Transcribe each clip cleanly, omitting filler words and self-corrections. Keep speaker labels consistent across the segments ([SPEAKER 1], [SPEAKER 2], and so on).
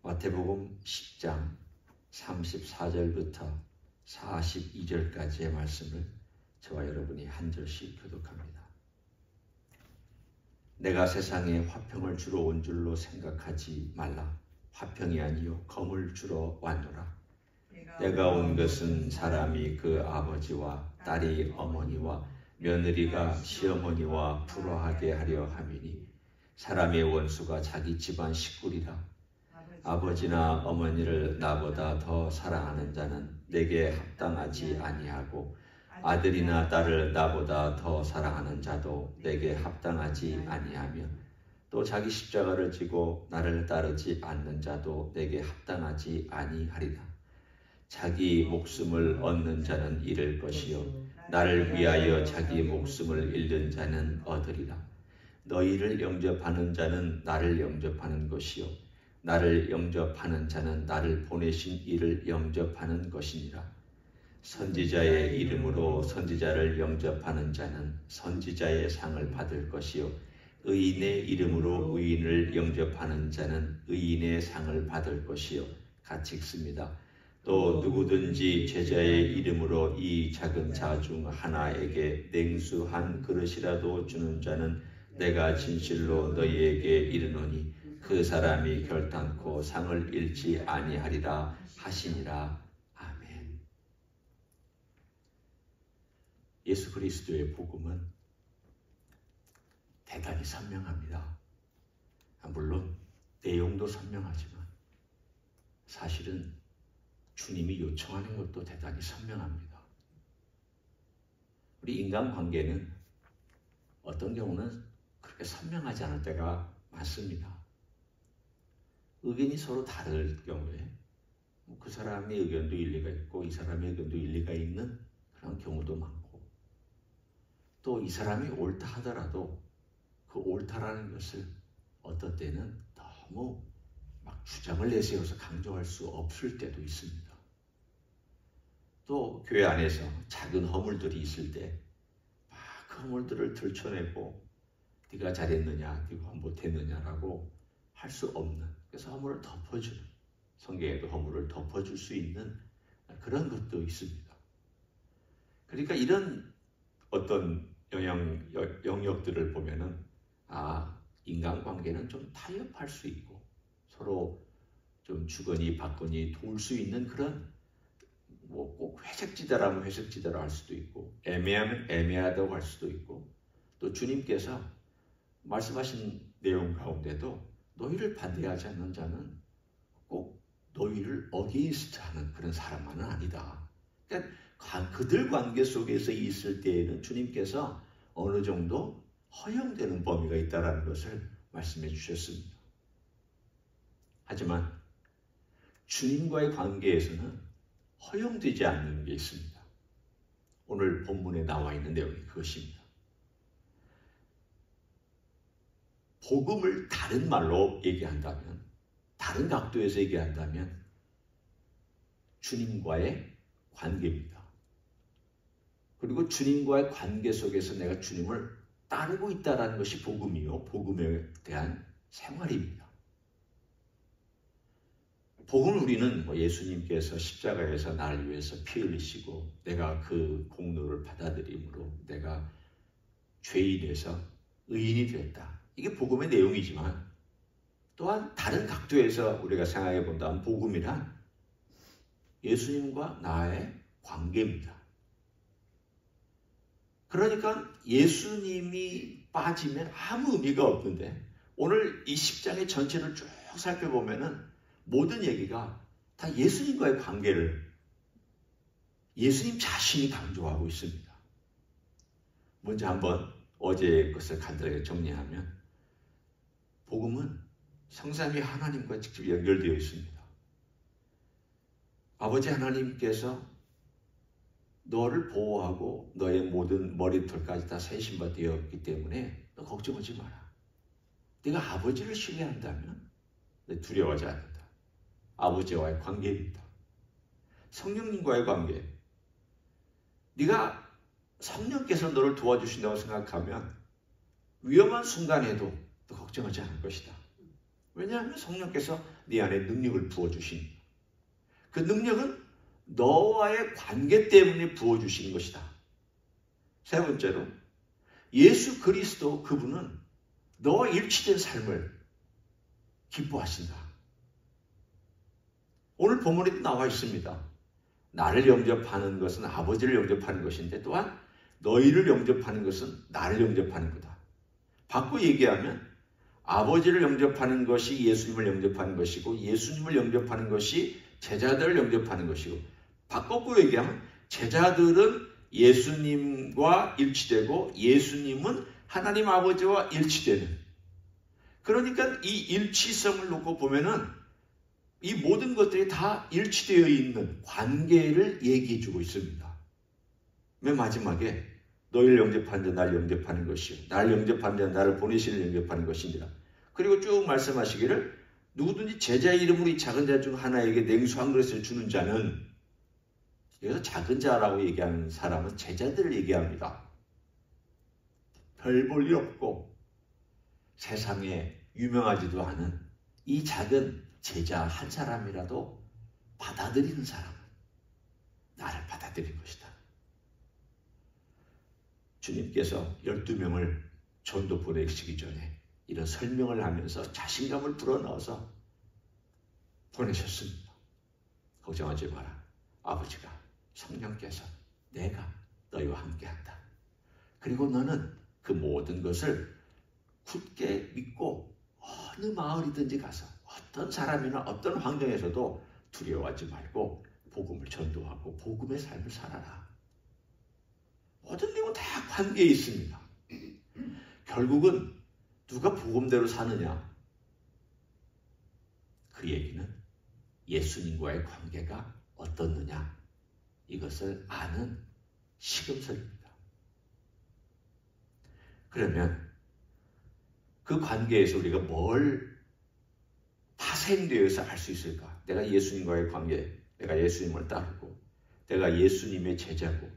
[SPEAKER 1] 마태복음 10장 34절부터 42절까지의 말씀을 저와 여러분이 한 절씩 교독합니다. 내가 세상에 화평을 주러 온 줄로 생각하지 말라. 화평이 아니요 검을 주러 왔노라. 내가 온 것은 사람이 그 아버지와 딸이 어머니와 며느리가 시어머니와 불화하게 하려 함이니 사람의 원수가 자기 집안 식구리라. 아버지나 어머니를 나보다 더 사랑하는 자는 내게 합당하지 아니하고 아들이나 딸을 나보다 더 사랑하는 자도 내게 합당하지 아니하며 또 자기 십자가를 지고 나를 따르지 않는 자도 내게 합당하지 아니하리라. 자기 목숨을 얻는 자는 잃을 것이요 나를 위하여 자기 목숨을 잃는 자는 얻으리라. 너희를 영접하는 자는 나를 영접하는 것이요 나를 영접하는 자는 나를 보내신 이를 영접하는 것이니라. 선지자의 이름으로 선지자를 영접하는 자는 선지자의 상을 받을 것이요 의인의 이름으로 의인을 영접하는 자는 의인의 상을 받을 것이요 같이 읽습니다. 또 누구든지 제자의 이름으로 이 작은 자 중 하나에게 냉수 한 그릇이라도 주는 자는 내가 진실로 너희에게 이르노니 그 사람이 결단코 상을 잃지 아니하리라 하시니라. 아멘. 예수 그리스도의 복음은 대단히 선명합니다. 물론 내용도 선명하지만 사실은 주님이 요청하는 것도 대단히 선명합니다. 우리 인간관계는 어떤 경우는 그렇게 선명하지 않을 때가 많습니다. 의견이 서로 다를 경우에 그 사람의 의견도 일리가 있고 이 사람의 의견도 일리가 있는 그런 경우도 많고 또 이 사람이 옳다 하더라도 그 옳다라는 것을 어떤 때는 너무 막 주장을 내세워서 강조할 수 없을 때도 있습니다. 또 교회 안에서 작은 허물들이 있을 때 막 그 허물들을 들춰내고 네가 잘했느냐, 네가 못했느냐라고 할 수 없는, 그래서 허물을 덮어주는, 성경에도 허물을 덮어줄 수 있는 그런 것도 있습니다. 그러니까 이런 어떤 영역들을 보면은 인간관계는 좀 타협할 수 있고 서로 좀 주거니 받거니 도울 수 있는 그런 꼭 회색지대라면 회색지대로 할 수도 있고 애매하면 애매하다고 할 수도 있고 또 주님께서 말씀하신 내용 가운데도 너희를 반대하지 않는 자는 꼭 너희를 어게인스트 하는 그런 사람만은 아니다. 그러니까 그들 관계 속에서 있을 때에는 주님께서 어느 정도 허용되는 범위가 있다는 것을 말씀해 주셨습니다. 하지만 주님과의 관계에서는 허용되지 않는 게 있습니다. 오늘 본문에 나와 있는 내용이 그것입니다. 복음을 다른 말로 얘기한다면, 다른 각도에서 얘기한다면 주님과의 관계입니다. 그리고 주님과의 관계 속에서 내가 주님을 따르고 있다는 것이 복음이요, 복음에 대한 생활입니다. 복음을 우리는 예수님께서 십자가에서 나를 위해서 피 흘리시고 내가 그 공로를 받아들임으로 내가 죄인에서 의인이 되었다. 이게 복음의 내용이지만 또한 다른 각도에서 우리가 생각해 본다면 복음이란 예수님과 나의 관계입니다. 그러니까 예수님이 빠지면 아무 의미가 없는데 오늘 이 10장의 전체를 쭉 살펴보면은 모든 얘기가 다 예수님과의 관계를 예수님 자신이 강조하고 있습니다. 먼저 한번 어제의 것을 간단하게 정리하면 복음은 성삼위 하나님과 직접 연결되어 있습니다. 아버지 하나님께서 너를 보호하고 너의 모든 머리털까지 다 세신바 되었기 때문에 너 걱정하지 마라. 네가 아버지를 신뢰한다면 두려워하지 않는다. 아버지와의 관계입니다. 성령님과의 관계. 네가 성령께서 너를 도와주신다고 생각하면 위험한 순간에도 너 걱정하지 않을 것이다. 왜냐하면 성령께서 네 안에 능력을 부어주신 그 능력은 너와의 관계 때문에 부어주신 것이다. 세 번째로 예수 그리스도 그분은 너와 일치된 삶을 기뻐하신다. 오늘 본문에도 나와 있습니다. 나를 영접하는 것은 아버지를 영접하는 것인데 또한 너희를 영접하는 것은 나를 영접하는 거다. 바꿔 얘기하면 아버지를 영접하는 것이 예수님을 영접하는 것이고 예수님을 영접하는 것이 제자들을 영접하는 것이고 바꿔 얘기하면 제자들은 예수님과 일치되고 예수님은 하나님 아버지와 일치되는, 그러니까 이 일치성을 놓고 보면은 이 모든 것들이 다 일치되어 있는 관계를 얘기해 주고 있습니다. 맨 마지막에 너희를 영접하는 자 나를 영접하는 것이요 나를 영접하는 자 나를 보내시는 영접하는 것이니라. 그리고 쭉 말씀하시기를 누구든지 제자의 이름으로 이 작은 자 중 하나에게 냉수 한 그릇을 주는 자는, 여기서 작은 자라고 얘기하는 사람은 제자들을 얘기합니다. 별 볼 일 없고 세상에 유명하지도 않은 이 작은 제자 한 사람이라도 받아들이는 사람은 나를 받아들인 것이다. 주님께서 12명을 전도 보내시기 전에 이런 설명을 하면서 자신감을 불어넣어서 보내셨습니다. 걱정하지 마라. 아버지가 성령께서 내가 너희와 함께한다. 그리고 너는 그 모든 것을 굳게 믿고 어느 마을이든지 가서 어떤 사람이나 어떤 환경에서도 두려워하지 말고 복음을 전도하고 복음의 삶을 살아라. 모든 내용은 다 관계에 있습니다. 결국은 누가 복음대로 사느냐? 그 얘기는 예수님과의 관계가 어떻느냐? 이것을 아는 시금설입니다. 그러면 그 관계에서 우리가 뭘 파생되어서 알 수 있을까? 내가 예수님과의 관계, 내가 예수님을 따르고 내가 예수님의 제자고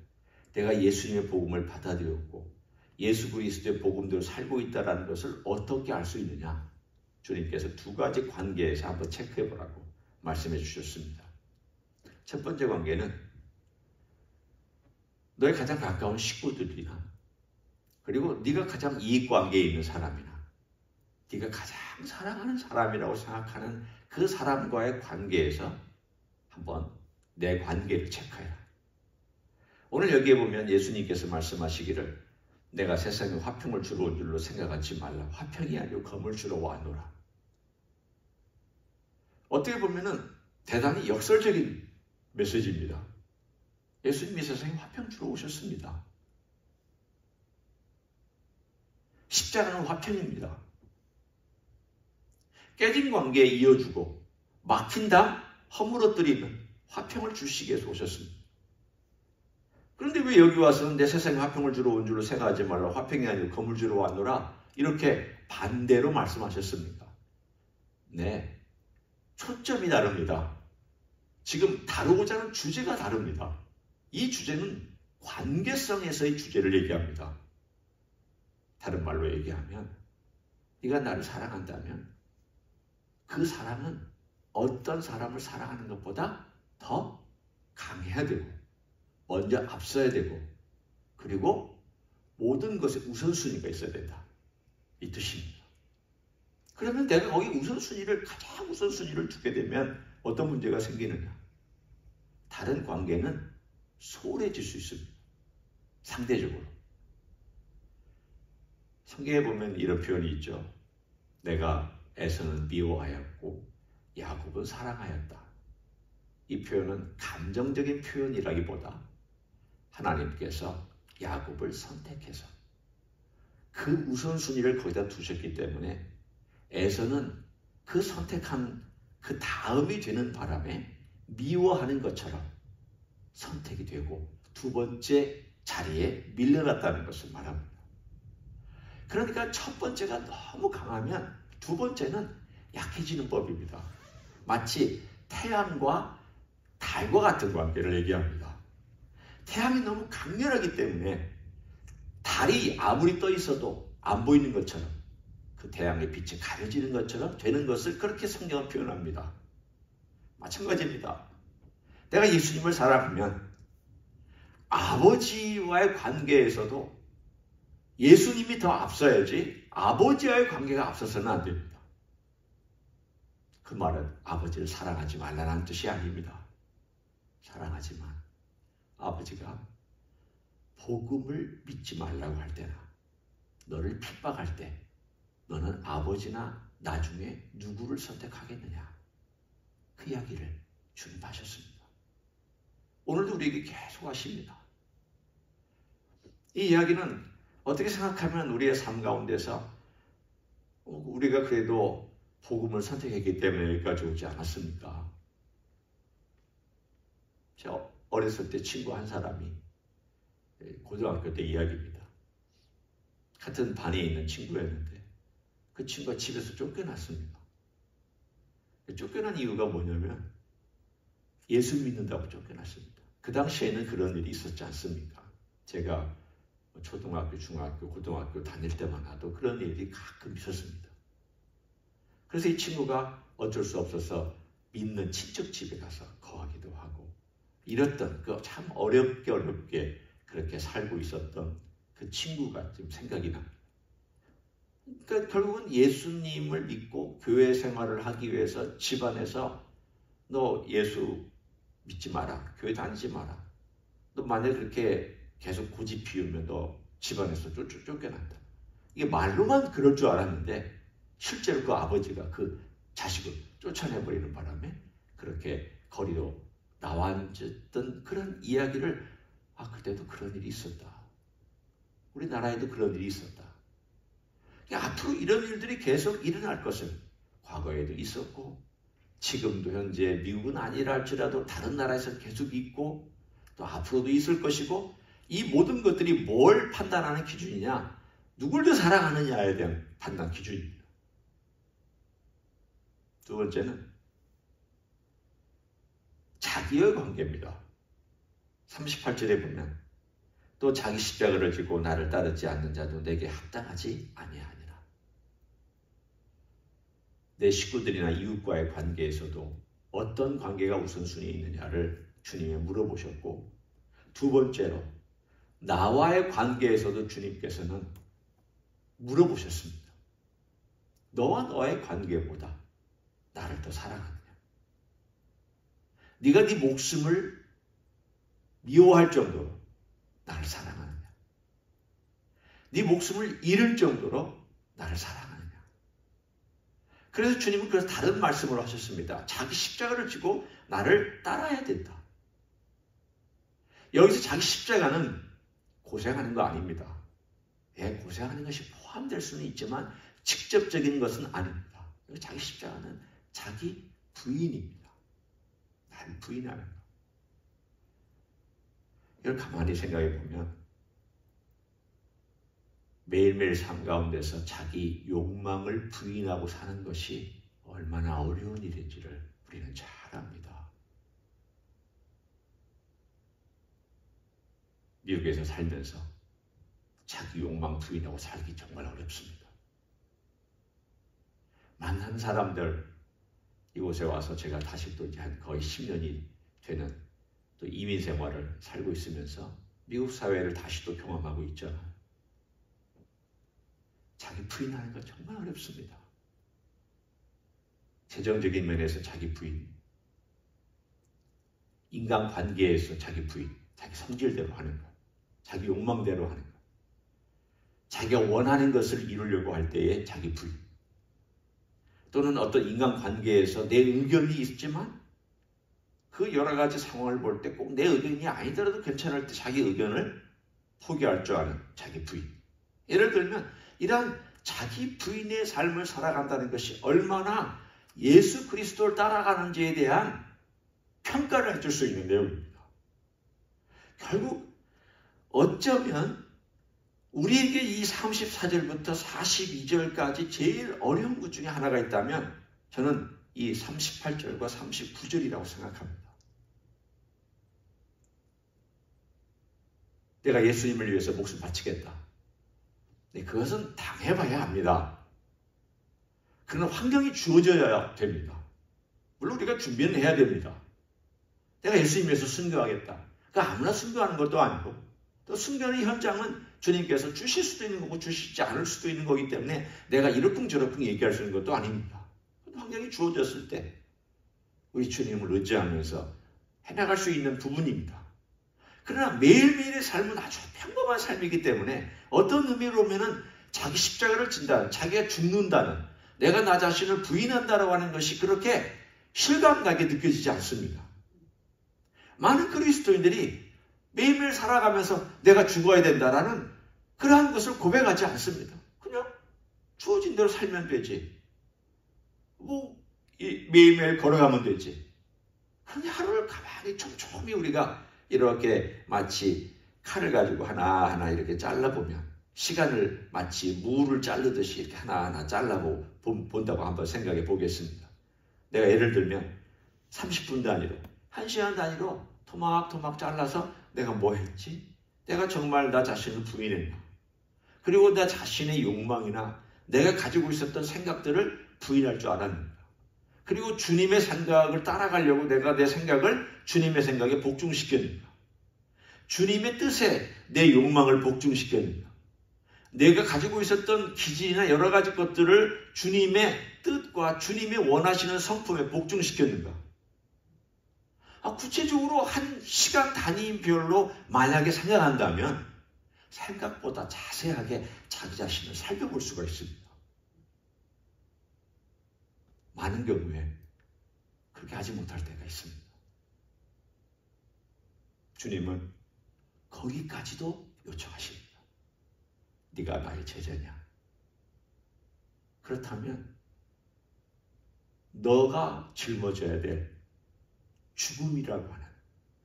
[SPEAKER 1] 내가 예수님의 복음을 받아들였고 예수 그리스도의 복음대로 살고 있다는 것을 어떻게 알 수 있느냐? 주님께서 두 가지 관계에서 한번 체크해 보라고 말씀해 주셨습니다. 첫 번째 관계는 너의 가장 가까운 식구들이나 그리고 네가 가장 이익관계에 있는 사람이나 네가 가장 사랑하는 사람이라고 생각하는 그 사람과의 관계에서 한번 내 관계를 체크해라. 오늘 여기에 보면 예수님께서 말씀하시기를 내가 세상에 화평을 주러 온 줄로 생각하지 말라. 화평이 아니고 검을 주러 와노라. 어떻게 보면은 대단히 역설적인 메시지입니다. 예수님이 세상에 화평 주러 오셨습니다. 십자가는 화평입니다. 깨진 관계에 이어주고 막힌 담 허물어뜨리는 화평을 주시기 위해서 오셨습니다. 그런데 왜 여기 와서는 내 세상에 화평을 주러 온 줄로 생각하지 말라. 화평이 아니고 검을 주러 왔노라. 이렇게 반대로 말씀하셨습니까? 네, 초점이 다릅니다. 지금 다루고자 하는 주제가 다릅니다. 이 주제는 관계성에서의 주제를 얘기합니다. 다른 말로 얘기하면 네가 나를 사랑한다면 그 사랑은 어떤 사람을 사랑하는 것보다 더 강해야 되고 먼저 앞서야 되고 그리고 모든 것에 우선순위가 있어야 된다. 이 뜻입니다. 그러면 내가 거기 가장 우선순위를 두게 되면 어떤 문제가 생기느냐? 다른 관계는 소홀해질 수 있습니다. 상대적으로. 성경에 보면 이런 표현이 있죠. 내가 에서는 미워하였고 야곱은 사랑하였다. 이 표현은 감정적인 표현이라기보다 하나님께서 야곱을 선택해서 그 우선순위를 거기다 두셨기 때문에 에서는 그 선택한 그 다음이 되는 바람에 미워하는 것처럼 선택이 되고 두 번째 자리에 밀려났다는 것을 말합니다. 그러니까 첫 번째가 너무 강하면 두 번째는 약해지는 법입니다. 마치 태양과 달과 같은 관계를 얘기합니다. 태양이 너무 강렬하기 때문에 달이 아무리 떠 있어도 안 보이는 것처럼 그 태양의 빛이 가려지는 것처럼 되는 것을 그렇게 성경은 표현합니다. 마찬가지입니다. 내가 예수님을 사랑하면 아버지와의 관계에서도 예수님이 더 앞서야지 아버지와의 관계가 앞서서는 안 됩니다. 그 말은 아버지를 사랑하지 말라는 뜻이 아닙니다. 사랑하지만 아버지가 복음을 믿지 말라고 할 때나 너를 핍박할 때 너는 아버지나 나중에 누구를 선택하겠느냐, 그 이야기를 주님 하셨습니다. 오늘도 우리에게 계속 하십니다. 이 이야기는 어떻게 생각하면 우리의 삶 가운데서 우리가 그래도 복음을 선택했기 때문에 여기까지 오지 않았습니까? 제가 어렸을 때 친구 한 사람이, 고등학교 때 이야기입니다. 같은 반에 있는 친구였는데 그 친구가 집에서 쫓겨났습니다. 쫓겨난 이유가 뭐냐면 예수 믿는다고 쫓겨났습니다. 그 당시에는 그런 일이 있었지 않습니까? 제가 초등학교, 중학교, 고등학교 다닐 때만 해도 그런 일이 가끔 있었습니다. 그래서 이 친구가 어쩔 수 없어서 믿는 친척 집에 가서 거하기도 하고 이랬던 그 참 어렵게 그렇게 살고 있었던 그 친구가 지금 생각이 납니다. 그러니까 결국은 예수님을 믿고 교회 생활을 하기 위해서 집안에서 너 예수 믿지 마라, 교회 다니지 마라, 너 만약에 그렇게 계속 고집 피우면 너 집안에서 쫓겨난다. 이게 말로만 그럴 줄 알았는데 실제로 그 아버지가 그 자식을 쫓아내버리는 바람에 그렇게 거리로 나와앉았던 그런 이야기를, 그때도 그런 일이 있었다. 우리나라에도 그런 일이 있었다. 앞으로 이런 일들이 계속 일어날 것은 과거에도 있었고 지금도 현재 미국은 아니라 할지라도 다른 나라에서 계속 있고 또 앞으로도 있을 것이고, 이 모든 것들이 뭘 판단하는 기준이냐, 누굴 더 사랑하느냐에 대한 판단 기준입니다. 두 번째는 자기의 관계입니다. 38절에 보면 또 자기 십자가를 지고 나를 따르지 않는 자도 내게 합당하지 아니하니라. 내 식구들이나 이웃과의 관계에서도 어떤 관계가 우선순위에 있느냐를 주님이 물어보셨고, 두 번째로 나와의 관계에서도 주님께서는 물어보셨습니다. 너와 너의 관계보다 나를 더 사랑하느냐? 네가 네 목숨을 미워할 정도로 나를 사랑하느냐? 네 목숨을 잃을 정도로 나를 사랑하느냐? 그래서 주님은 그래서 다른 말씀을 하셨습니다. 자기 십자가를 지고 나를 따라야 된다. 여기서 자기 십자가는 고생하는 거 아닙니다. 고생하는 것이 포함될 수는 있지만 직접적인 것은 아닙니다. 자기 십자가는 자기 부인입니다. 나를 부인하는 것. 이걸 가만히 생각해 보면 매일매일 삶 가운데서 자기 욕망을 부인하고 사는 것이 얼마나 어려운 일인지를 우리는 잘 압니다. 미국에서 살면서 자기 욕망 부인하고 살기 정말 어렵습니다. 만난 사람들, 이곳에 와서 제가 다시 또 이제 한 거의 10년이 되는 또 이민 생활을 살고 있으면서 미국 사회를 다시 또 경험하고 있잖아요. 자기 부인하는 건 정말 어렵습니다. 재정적인 면에서 자기 부인, 인간관계에서 자기 부인, 자기 성질대로 하는 것, 자기 욕망대로 하는 것, 자기가 원하는 것을 이루려고 할 때의 자기 부인, 또는 어떤 인간관계에서 내 의견이 있지만 그 여러 가지 상황을 볼 때 꼭 내 의견이 아니더라도 괜찮을 때 자기 의견을 포기할 줄 아는 자기 부인. 예를 들면 이러한 자기 부인의 삶을 살아간다는 것이 얼마나 예수 그리스도를 따라가는지에 대한 평가를 해줄 수 있는 내용입니다. 결국 어쩌면 우리에게 이 34절부터 42절까지 제일 어려운 것 중에 하나가 있다면 저는 이 38절과 39절이라고 생각합니다. 내가 예수님을 위해서 목숨 바치겠다. 네, 그것은 당해봐야 합니다. 그런 환경이 주어져야 됩니다. 물론 우리가 준비는 해야 됩니다. 내가 예수님 위해서 순교하겠다. 그러니까 아무나 순교하는 것도 아니고 또 순교하는 현장은 주님께서 주실 수도 있는 거고 주시지 않을 수도 있는 거기 때문에 내가 이러쿵저러쿵 얘기할 수 있는 것도 아닙니다. 환경이 주어졌을 때 우리 주님을 의지하면서 해나갈 수 있는 부분입니다. 그러나 매일매일의 삶은 아주 평범한 삶이기 때문에 어떤 의미로 보면은 자기 십자가를 진다는, 자기가 죽는다는, 내가 나 자신을 부인한다라고 하는 것이 그렇게 실감나게 느껴지지 않습니다. 많은 그리스도인들이 매일매일 살아가면서 내가 죽어야 된다라는 그러한 것을 고백하지 않습니다. 그냥 주어진 대로 살면 되지. 매일매일 걸어가면 되지. 그런데 하루를 가만히 촘촘히 우리가 이렇게 마치 칼을 가지고 하나하나 이렇게 잘라보면 시간을 마치 무를 자르듯이 이렇게 하나하나 잘라본다고 한번 생각해 보겠습니다. 내가 예를 들면 30분 단위로, 1시간 단위로 토막토막 잘라서 내가 뭐 했지? 내가 정말 나 자신을 부인했나? 그리고 나 자신의 욕망이나 내가 가지고 있었던 생각들을 부인할 줄 알았는가? 그리고 주님의 생각을 따라가려고 내가 내 생각을 주님의 생각에 복종시켰는가? 주님의 뜻에 내 욕망을 복종시켰는가? 내가 가지고 있었던 기질이나 여러 가지 것들을 주님의 뜻과 주님의 원하시는 성품에 복종시켰는가? 구체적으로 한 시간 단위별로 만약에 생각한다면 생각보다 자세하게 자기 자신을 살펴볼 수가 있습니다. 많은 경우에 그렇게 하지 못할 때가 있습니다. 주님은 거기까지도 요청하십니다. 네가 나의 제자냐? 그렇다면 너가 짊어져야 될 죽음이라고 하는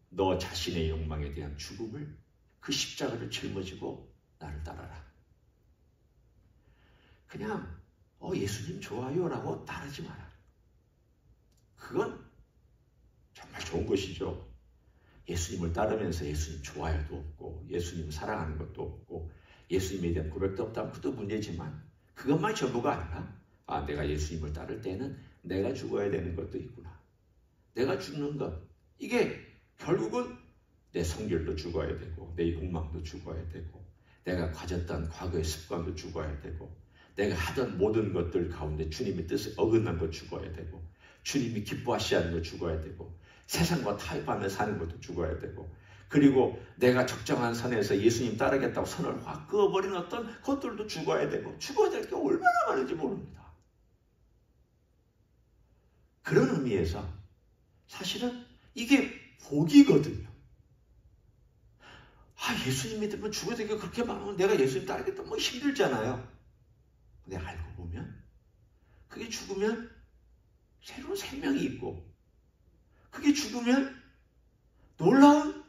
[SPEAKER 1] 너 자신의 욕망에 대한 죽음을, 그 십자가를 짊어지고 나를 따라라. 그냥 예수님 좋아요 라고 따르지 마라. 그건 정말 좋은 것이죠. 예수님을 따르면서 예수님 좋아요도 없고 예수님을 사랑하는 것도 없고 예수님에 대한 고백도 없다면 그것도 문제지만 그것만이 전부가 아니라 내가 예수님을 따를 때는 내가 죽어야 되는 것도 있구나. 내가 죽는 것, 이게 결국은 내 성결도 죽어야 되고 내 욕망도 죽어야 되고 내가 가졌던 과거의 습관도 죽어야 되고 내가 하던 모든 것들 가운데 주님의 뜻에 어긋난 것 죽어야 되고 주님이 기뻐하시지 않는 것 죽어야 되고 세상과 타협하며 사는 것도 죽어야 되고 그리고 내가 적정한 선에서 예수님 따르겠다고 선을 확 그어버리는 어떤 것들도 죽어야 되고 죽어야 될 게 얼마나 많은지 모릅니다. 그런 의미에서 사실은 이게 복이거든요. 예수님 믿으면 죽어야 될 게 그렇게 많으면 내가 예수님 따르겠다 힘들잖아요. 근데 알고 보면 그게 죽으면 새로운 생명이 있고 그게 죽으면 놀라운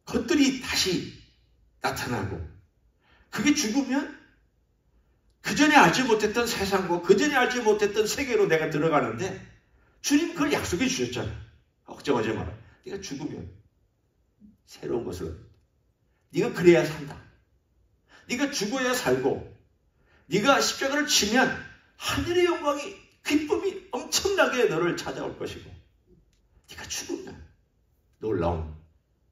[SPEAKER 1] 것들이 다시 나타나고 그게 죽으면 그전에 알지 못했던 세상과 그전에 알지 못했던 세계로 내가 들어가는데 주님 그걸 약속해 주셨잖아요. 걱정하지 마라. 네가 죽으면 새로운 것을 네가 그래야 산다. 네가 죽어야 살고 네가 십자가를 치면 하늘의 영광이 기쁨이 엄청나게 너를 찾아올 것이고 네가 죽으면 놀라운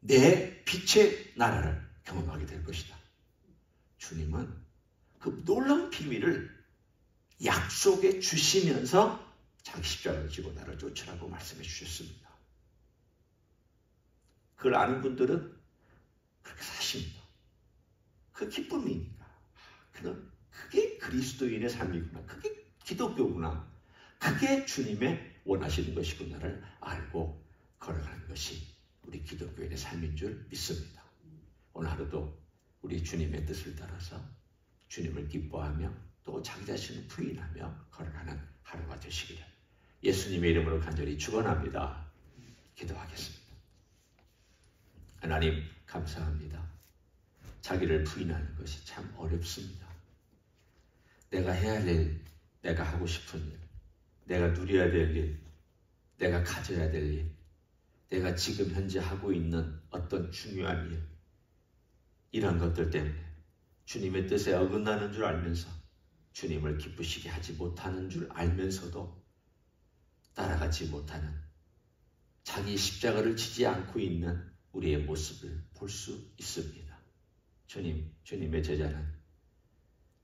[SPEAKER 1] 내 빛의 나라를 경험하게 될 것이다. 주님은 그 놀라운 비밀을 약속해 주시면서 자기 십자가를 지고 나를 쫓으라고 말씀해 주셨습니다. 그걸 아는 분들은 그렇게 사십니다. 그 기쁨이니까. 그게 그리스도인의 삶이구나. 그게 기독교구나. 그게 주님의 원하시는 것이구나를 알고 걸어가는 것이 우리 기독교인의 삶인 줄 믿습니다. 오늘 하루도 우리 주님의 뜻을 따라서 주님을 기뻐하며 또 자기 자신을 부인하며 걸어가는 하루가 되시기를 예수님의 이름으로 간절히 축원합니다. 기도하겠습니다. 하나님 감사합니다. 자기를 부인하는 것이 참 어렵습니다. 내가 해야 할 일, 내가 하고 싶은 일, 내가 누려야 될 일, 내가 가져야 될 일, 내가 지금 현재 하고 있는 어떤 중요한 일, 이런 것들 때문에 주님의 뜻에 어긋나는 줄 알면서 주님을 기쁘시게 하지 못하는 줄 알면서도 따라가지 못하는, 자기 십자가를 지지 않고 있는 우리의 모습을 볼 수 있습니다. 주님의 제자는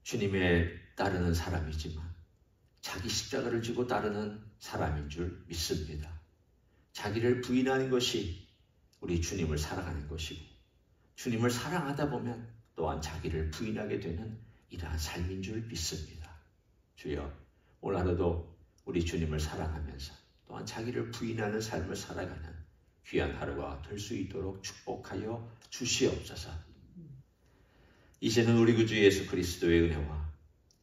[SPEAKER 1] 주님의 따르는 사람이지만 자기 십자가를 지고 따르는 사람인 줄 믿습니다. 자기를 부인하는 것이 우리 주님을 사랑하는 것이고, 주님을 사랑하다 보면 또한 자기를 부인하게 되는 이러한 삶인 줄 믿습니다. 주여, 오늘 하루도 우리 주님을 사랑하면서 또한 자기를 부인하는 삶을 살아가는 귀한 하루가 될 수 있도록 축복하여 주시옵소서. 이제는 우리 구주 예수 그리스도의 은혜와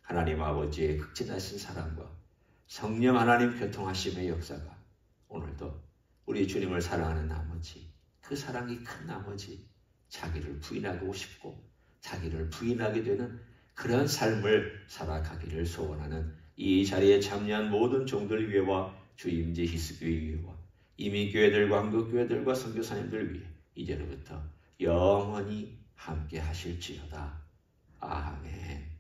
[SPEAKER 1] 하나님 아버지의 극진하신 사랑과 성령 하나님 교통하심의 역사가 오늘도 우리 주님을 사랑하는 나머지, 그 사랑이 큰 나머지 자기를 부인하고 싶고 자기를 부인하게 되는 그런 삶을 살아가기를 소원하는 이 자리에 참여한 모든 종들 위에와 주임제 히스교회 위에와 이미 교회들과 한국교회들과 선교사님들 위해 이제로부터 영원히 함께 하실지어다. 아멘.